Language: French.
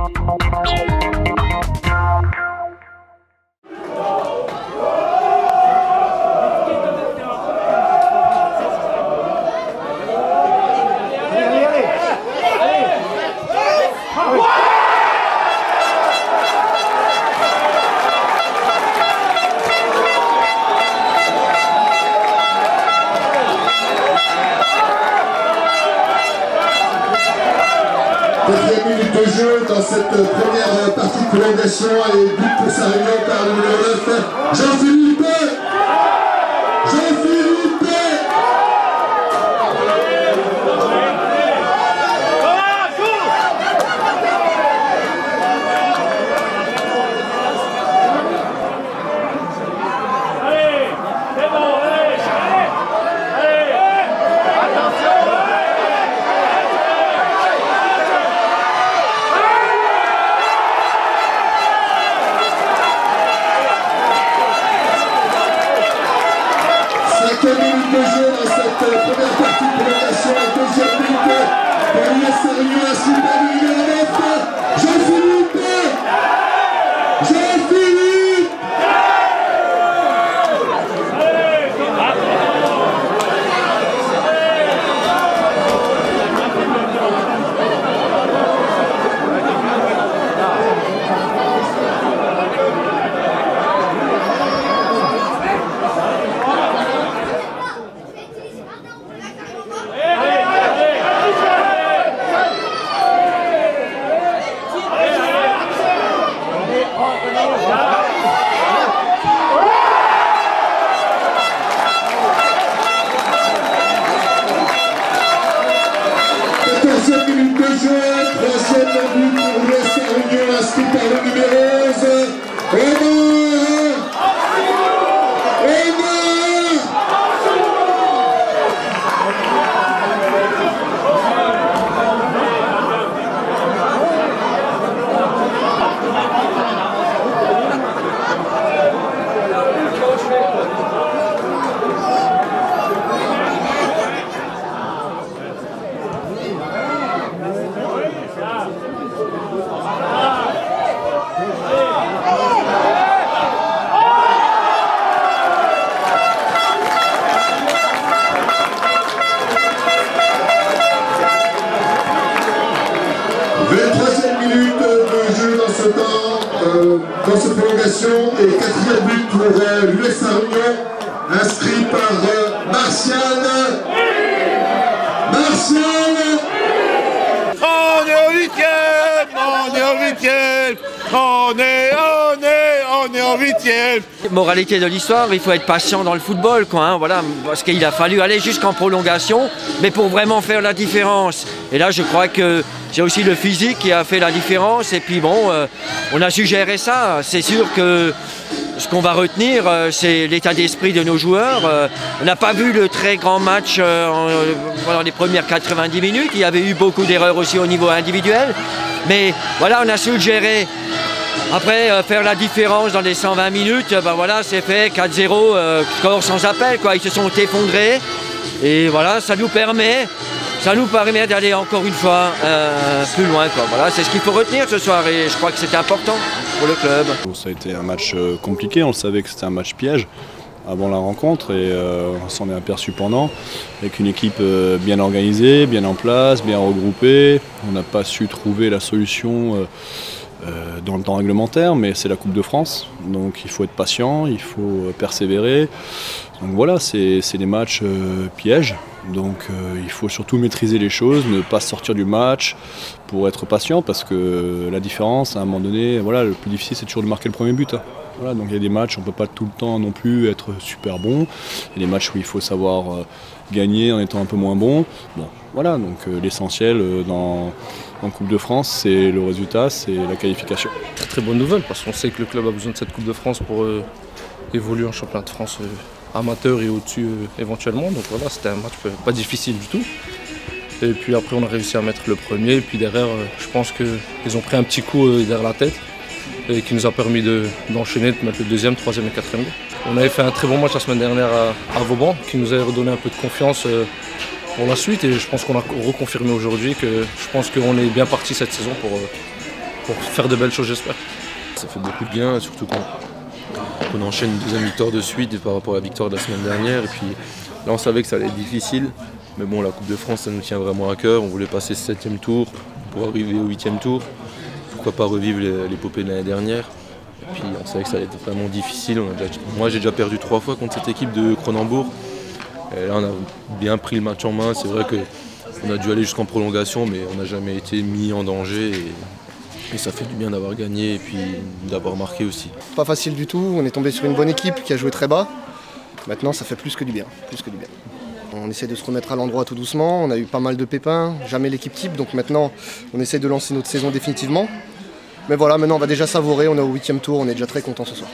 Deuxième minute de jeu dans cette première partie de prolongation et but pour sa réunion par le numéro 9, Jean-Philippe. Minutes de jeu dans cette première partie de prolongation et deuxième minute pour l'US Réunion, ainsi par le numéro 9, Jean-Philippe. Minute de jeu, troisième but pour l'US Réunion, inscrit par le numéro 11, dans cette prolongation et quatrième but pour l'US Réunion, inscrit par Martial. On est au huitième, on est en huitième. Moralité de l'histoire, il faut être patient dans le football, quoi, hein, voilà, parce qu'il a fallu aller jusqu'en prolongation, mais pour vraiment faire la différence. Et là, je crois que c'est aussi le physique qui a fait la différence. Et puis bon, on a su gérer ça. C'est sûr que ce qu'on va retenir, c'est l'état d'esprit de nos joueurs. On n'a pas vu le très grand match pendant les premières 90 minutes. Il y avait eu beaucoup d'erreurs aussi au niveau individuel. Mais voilà, on a su le gérer. Après, faire la différence dans les 120 minutes, ben voilà, c'est fait 4-0, score sans appel, quoi. Ils se sont effondrés. Et voilà, ça nous permet d'aller encore une fois plus loin, quoi. Voilà, c'est ce qu'il faut retenir ce soir et je crois que c'était important pour le club. Ça a été un match compliqué, on le savait que c'était un match piège avant la rencontre et on s'en est aperçu pendant, avec une équipe bien organisée, bien en place, bien regroupée. On n'a pas su trouver la solution dans le temps réglementaire, mais c'est la Coupe de France, donc il faut être patient, il faut persévérer. Donc voilà, c'est des matchs pièges, donc il faut surtout maîtriser les choses, ne pas sortir du match pour être patient, parce que la différence, à un moment donné, voilà, le plus difficile c'est toujours de marquer le premier but. Hein. Voilà, donc il y a des matchs, on ne peut pas tout le temps non plus être super bon, il y a des matchs où il faut savoir gagner en étant un peu moins bon. Bon, voilà, donc l'essentiel en Coupe de France, c'est le résultat, c'est la qualification. Très très bonne nouvelle, parce qu'on sait que le club a besoin de cette Coupe de France pour évoluer en championnat de France amateur et au-dessus éventuellement. Donc voilà, c'était un match pas difficile du tout. Et puis après, on a réussi à mettre le premier. Et puis derrière, je pense qu'ils ont pris un petit coup derrière la tête et qui nous a permis d'enchaîner, de mettre le deuxième, troisième et quatrième. On avait fait un très bon match la semaine dernière à Vauban, qui nous a redonné un peu de confiance pour la suite. Et je pense qu'on a reconfirmé aujourd'hui que je pense qu'on est bien parti cette saison pour faire de belles choses, j'espère. Ça fait beaucoup de bien, surtout qu'on enchaîne une deuxième victoire de suite par rapport à la victoire de la semaine dernière. Et puis là, on savait que ça allait être difficile. Mais bon, la Coupe de France, ça nous tient vraiment à cœur. On voulait passer ce 7e tour pour arriver au 8e tour. Pourquoi pas revivre l'épopée de l'année dernière. Et puis on savait que ça allait être vraiment difficile. Moi, j'ai déjà perdu 3 fois contre cette équipe de Cronenbourg. Et là, on a bien pris le match en main. C'est vrai qu'on a dû aller jusqu'en prolongation, mais on n'a jamais été mis en danger. Et ça fait du bien d'avoir gagné et puis d'avoir marqué aussi. Pas facile du tout, on est tombé sur une bonne équipe qui a joué très bas. Maintenant ça fait plus que du bien, On essaie de se remettre à l'endroit tout doucement, on a eu pas mal de pépins, jamais l'équipe type, donc maintenant on essaie de lancer notre saison définitivement. Mais voilà, maintenant on va déjà savourer, on est au 8e tour, on est déjà très content ce soir.